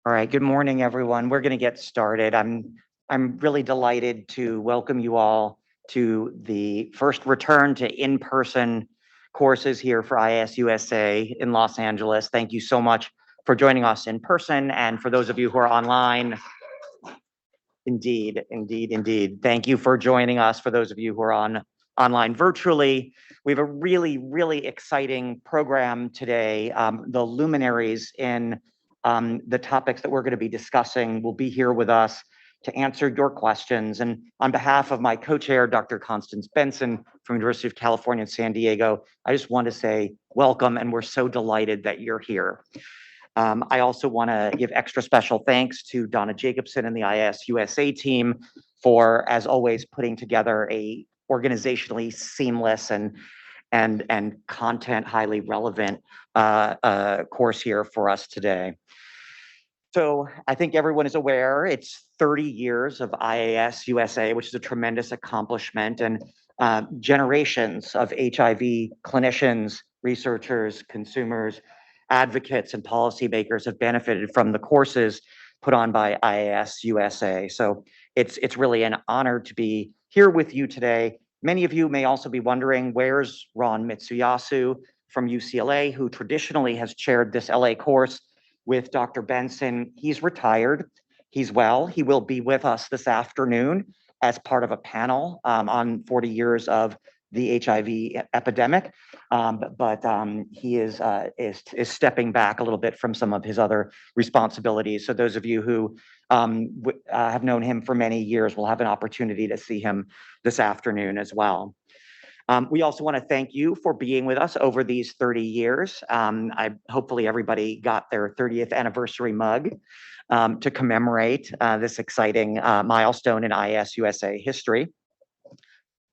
All right, good morning, everyone. We're going to get started. I'm really delighted to welcome you all to the first return to in-person courses here for IAS-USA in Los Angeles. Thank you so much for joining us in person, and for those of you who are online, indeed. Thank you for joining us. For those of you who are online virtually, we have a really exciting program today. The luminaries in the topics that we're going to be discussing will be here with us to answer your questions. And on behalf of my co-chair, Dr. Constance Benson from University of California, San Diego, I just want to say welcome, and we're so delighted that you're here. I also want to give extra special thanks to Donna Jacobson and the IAS-USA team for, as always, putting together a organizationally seamless and content highly relevant course here for us today. So I think everyone is aware it's 30 years of IAS-USA, which is a tremendous accomplishment, and generations of HIV clinicians, researchers, consumers, advocates, and policymakers have benefited from the courses put on by IAS-USA. So it's really an honor to be here with you today. Many of you may also be wondering, where's Ron Mitsuyasu from UCLA, who traditionally has chaired this LA course with Dr. Benson. He's retired. He's well. He will be with us this afternoon as part of a panel on 40 years of the HIV epidemic, but he is stepping back a little bit from some of his other responsibilities. So those of you who have known him for many years will have an opportunity to see him this afternoon as well. We also want to thank you for being with us over these 30 years. Hopefully everybody got their 30th anniversary mug to commemorate this exciting milestone in IAS-USA history.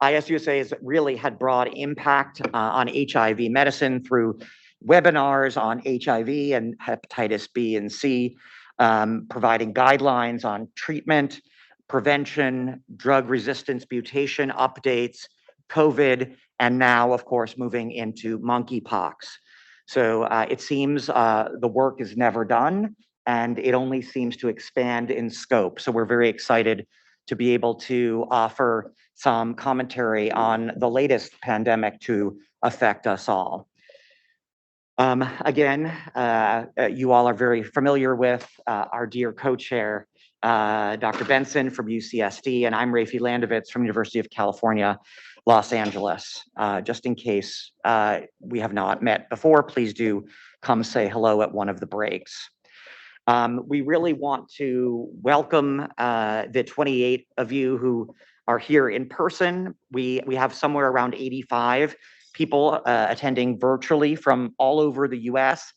IAS-USA has really had broad impact on HIV medicine through webinars on HIV and hepatitis B and C, providing guidelines on treatment, prevention, drug resistance mutation updates, COVID, and now, of course, moving into monkeypox. So it seems the work is never done, and it only seems to expand in scope. So we're very excited to be able to offer some commentary on the latest pandemic to affect us all. Again, you all are very familiar with our dear co-chair, Dr. Benson from UCSD, and I'm Raphael Landovitz from University of California, Los Angeles. Just in case we have not met before, please do come say hello at one of the breaks. We really want to welcome the 28 of you who are here in person. We have somewhere around 85 people attending virtually from all over the US,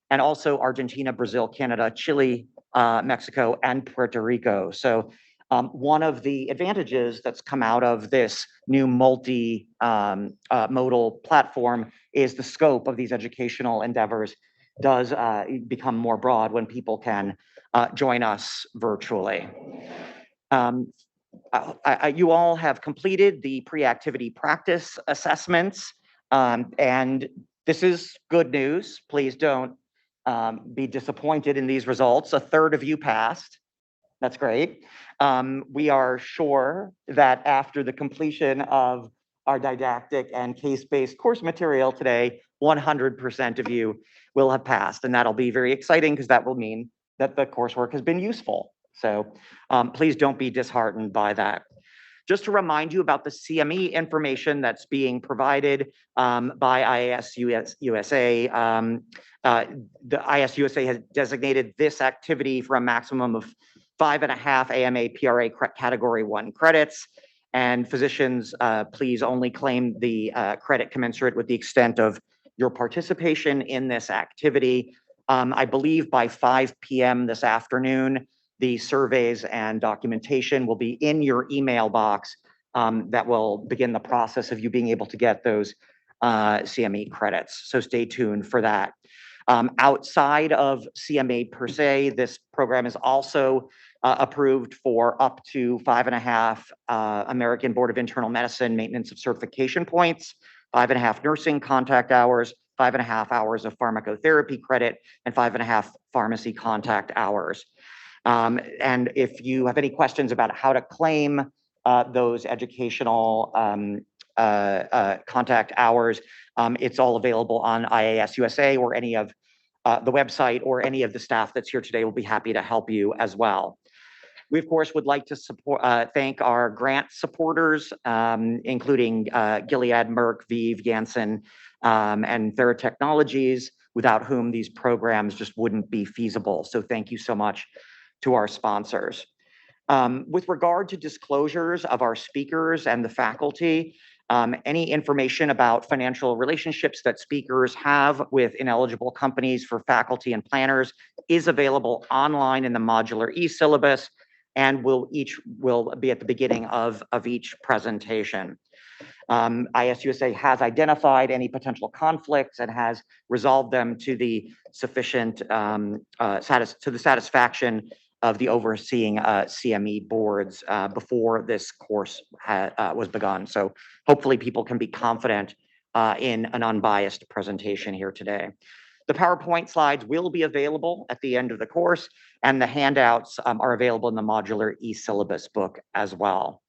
and also Argentina, Brazil, Canada, Chile, Mexico, and Puerto Rico. So one of the advantages that's come out of this new multi-modal platform is the scope of these educational endeavors does become more broad when people can join us virtually. You all have completed the pre-activity practice assessments, and this is good news. Please don't be disappointed in these results. A third of you passed. That's great. We are sure that after the completion of our didactic and case-based course material today, 100% of you will have passed, and that'll be very exciting because that will mean that the coursework has been useful. So please don't be disheartened by that. Just to remind you about the CME information that's being provided by IAS-USA. The IAS-USA has designated this activity for a maximum of 5.5 AMA PRA Category 1 credits, and physicians, please only claim the credit commensurate with the extent of your participation in this activity. I believe by 5 p.m. this afternoon, the surveys and documentation will be in your email box that will begin the process of you being able to get those CME credits. So stay tuned for that. Outside of CMA per se, this program is also approved for up to 5.5 American Board of Internal Medicine maintenance of certification points, 5.5 nursing contact hours, 5.5 hours of pharmacotherapy credit, and 5.5 pharmacy contact hours. And if you have any questions about how to claim those educational contact hours, it's all available on IAS-USA or any of the website, or any of the staff that's here today will be happy to help you as well. We, of course, would like to thank our grant supporters, including Gilead, Merck, ViiV, Janssen, and Theratechnologies, without whom these programs just wouldn't be feasible. So thank you so much to our sponsors. With regard to disclosures of our speakers and the faculty, any information about financial relationships that speakers have with ineligible companies for faculty and planners is available online in the modular e-syllabus, and will be at the beginning of each presentation. IAS-USA has identified any potential conflicts and has resolved them to the sufficient satisfaction of the overseeing CME boards before this course was begun. So hopefully people can be confident in an unbiased presentation here today. The PowerPoint slides will be available at the end of the course, and the handouts are available in the modular e-syllabus book as well.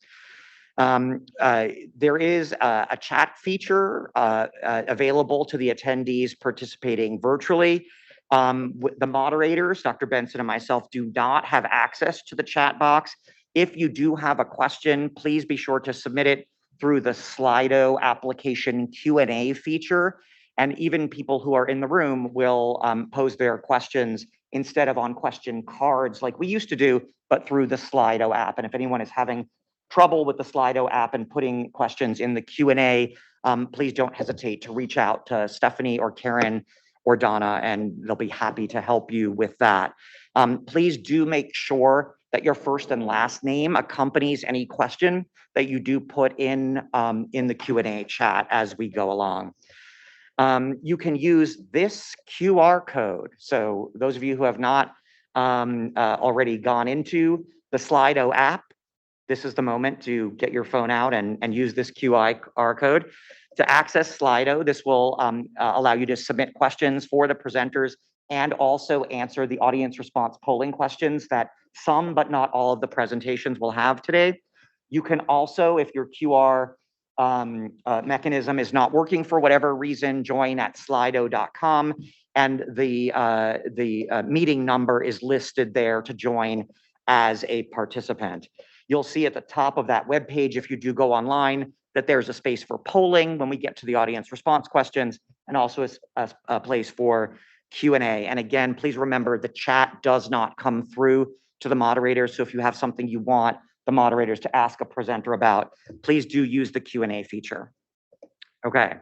There is a chat feature available to the attendees participating virtually. The moderators, Dr. Benson and myself, do not have access to the chat box. If you do have a question, please be sure to submit it through the Slido application Q&A feature. And even people who are in the room will pose their questions instead of on question cards like we used to do, but through the Slido app. And if anyone is having trouble with the Slido app and putting questions in the Q&A, please don't hesitate to reach out to Stephanie or Karen or Donna, and they'll be happy to help you with that. Please do make sure that your first and last name accompanies any question that you do put in the Q&A chat as we go along. You can use this QR code. So those of you who have not already gone into the Slido app, this is the moment to get your phone out and use this QR code. To access Slido, this will allow you to submit questions for the presenters and also answer the audience response polling questions that some but not all of the presentations will have today. You can also, if your QR mechanism is not working for whatever reason, join at slido.com, and the meeting number is listed there to join as a participant. You'll see at the top of that webpage, if you do go online, that there's a space for polling when we get to the audience response questions, and also a place for Q&A. And again, please remember the chat does not come through to the moderators. So if you have something you want the moderators to ask a presenter about, please do use the Q&A feature. Okay,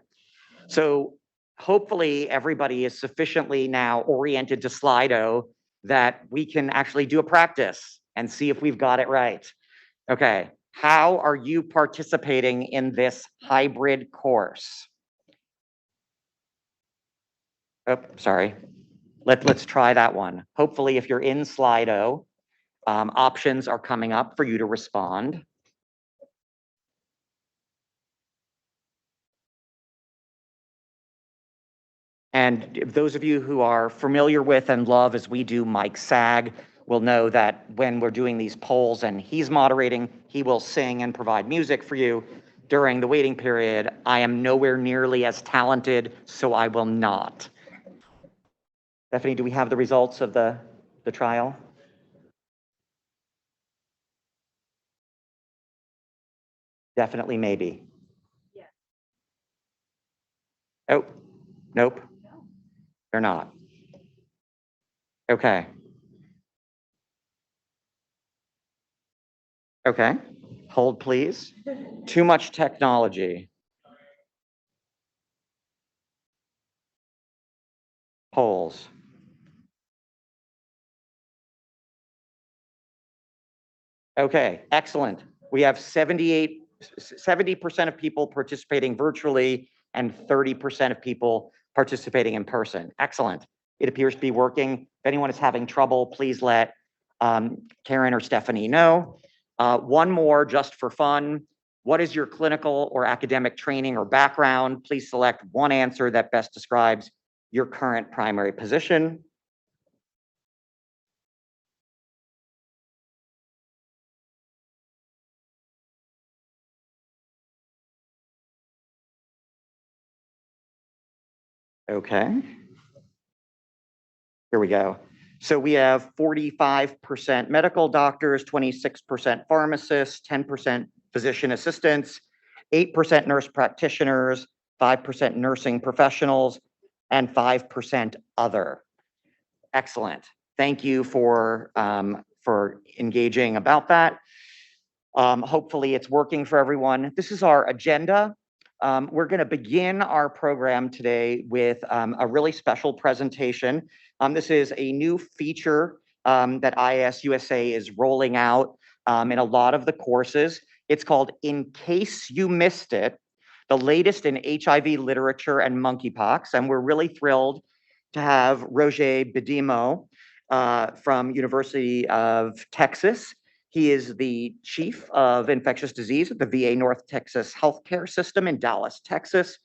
so hopefully everybody is sufficiently now oriented to Slido that we can actually do a practice and see if we've got it right. Okay, how are you participating in this hybrid course? Oh, sorry. Let's try that one. Hopefully, if you're in Slido, options are coming up for you to respond. And those of you who are familiar with and love, as we do, Mike Sag, will know that when we're doing these polls and he's moderating, he will sing and provide music for you during the waiting period. I am nowhere nearly as talented, so I will not. Stephanie, do we have the results of the trial? Definitely, maybe. Yeah. Oh, nope. No. They're not. Okay. Okay. Hold, please. Too much technology. Polls. Okay, excellent. We have 70% of people participating virtually and 30% of people participating in person. Excellent. It appears to be working. If anyone is having trouble, please let Karen or Stephanie know. One more just for fun. What is your clinical or academic training or background? Please select one answer that best describes your current primary position. Okay, here we go. So we have 45% medical doctors, 26% pharmacists, 10% physician assistants, 8% nurse practitioners, 5% nursing professionals, and 5% other. Excellent. Thank you for engaging about that. Hopefully it's working for everyone. This is our agenda. We're going to begin our program today with a really special presentation. This is a new feature that IAS-USA is rolling out in a lot of the courses. It's called In Case You Missed It, the latest in HIV literature and monkeypox. And we're really thrilled to have Roger Bedimo from University of Texas. He is the chief of infectious disease at the VA North Texas Healthcare System in Dallas, Texas.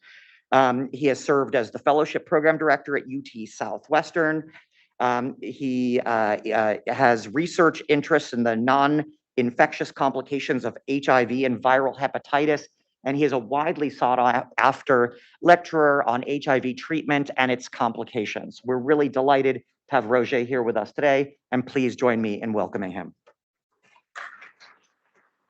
He has served as the fellowship program director at UT Southwestern. He has research interests in the non-infectious complications of HIV and viral hepatitis, and he is a widely sought after lecturer on HIV treatment and its complications. We're really delighted to have Roger here with us today, and please join me in welcoming him.